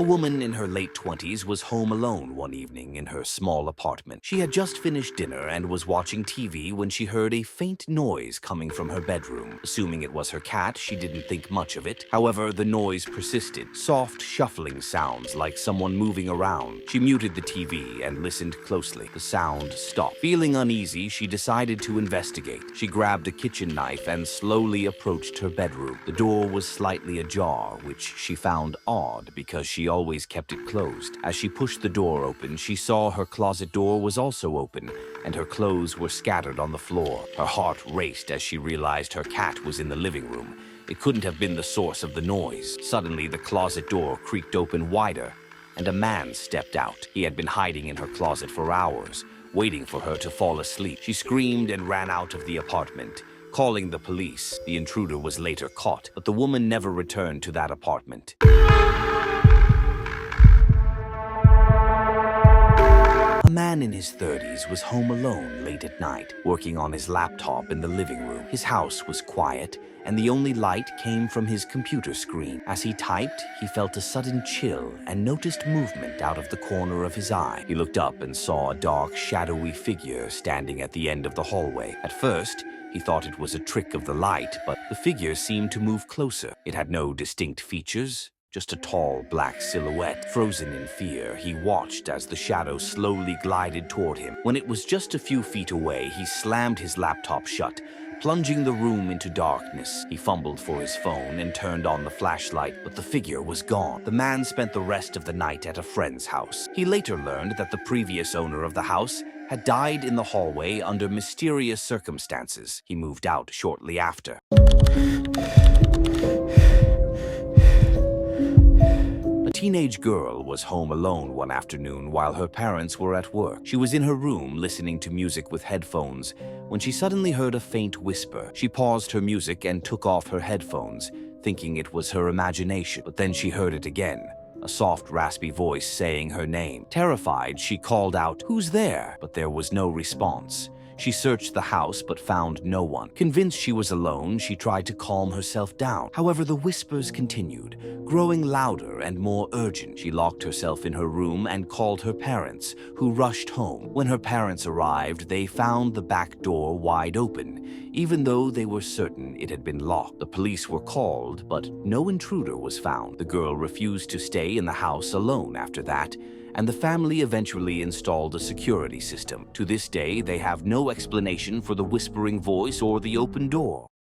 woman in her late 20s was home alone one evening in her small apartment. She had just finished dinner and was watching TV when she heard a faint noise coming from her bedroom. Assuming it was her cat, she didn't think much of it. However, the noise persisted, soft shuffling sounds like someone moving around. She muted the TV and listened closely. The sound stopped. Feeling uneasy, she decided to investigate. She grabbed a kitchen knife and slowly approached her bedroom. The door was slightly ajar, which she found odd because she always kept it closed. As she pushed the door open, she saw her closet door was also open, and her clothes were scattered on the floor. Her heart raced as she realized her cat was in the living room. It couldn't have been the source of the noise. Suddenly, the closet door creaked open wider, and a man stepped out. He had been hiding in her closet for hours, waiting for her to fall asleep. She screamed and ran out of the apartment, calling the police. The intruder was later caught, but the woman never returned to that apartment. A man in his 30s was home alone late at night, working on his laptop in the living room. His house was quiet, and the only light came from his computer screen. As he typed, he felt a sudden chill and noticed movement out of the corner of his eye. He looked up and saw a dark, shadowy figure standing at the end of the hallway. At first, he thought it was a trick of the light, but the figure seemed to move closer. It had no distinct features, just a tall, black silhouette. Frozen in fear, he watched as the shadow slowly glided toward him. When it was just a few feet away, he slammed his laptop shut, plunging the room into darkness. He fumbled for his phone and turned on the flashlight, but the figure was gone. The man spent the rest of the night at a friend's house. He later learned that the previous owner of the house had died in the hallway under mysterious circumstances. He moved out shortly after. A teenage girl was home alone one afternoon while her parents were at work. She was in her room listening to music with headphones when she suddenly heard a faint whisper. She paused her music and took off her headphones, thinking it was her imagination. But then she heard it again, a soft, raspy voice saying her name. Terrified, she called out, "Who's there?" But there was no response. She searched the house but found no one. Convinced she was alone, she tried to calm herself down. However, the whispers continued, growing louder and more urgent. She locked herself in her room and called her parents, who rushed home. When her parents arrived, they found the back door wide open, even though they were certain it had been locked. The police were called, but no intruder was found. The girl refused to stay in the house alone after that, and the family eventually installed a security system. To this day, they have no explanation for the whispering voice or the open door.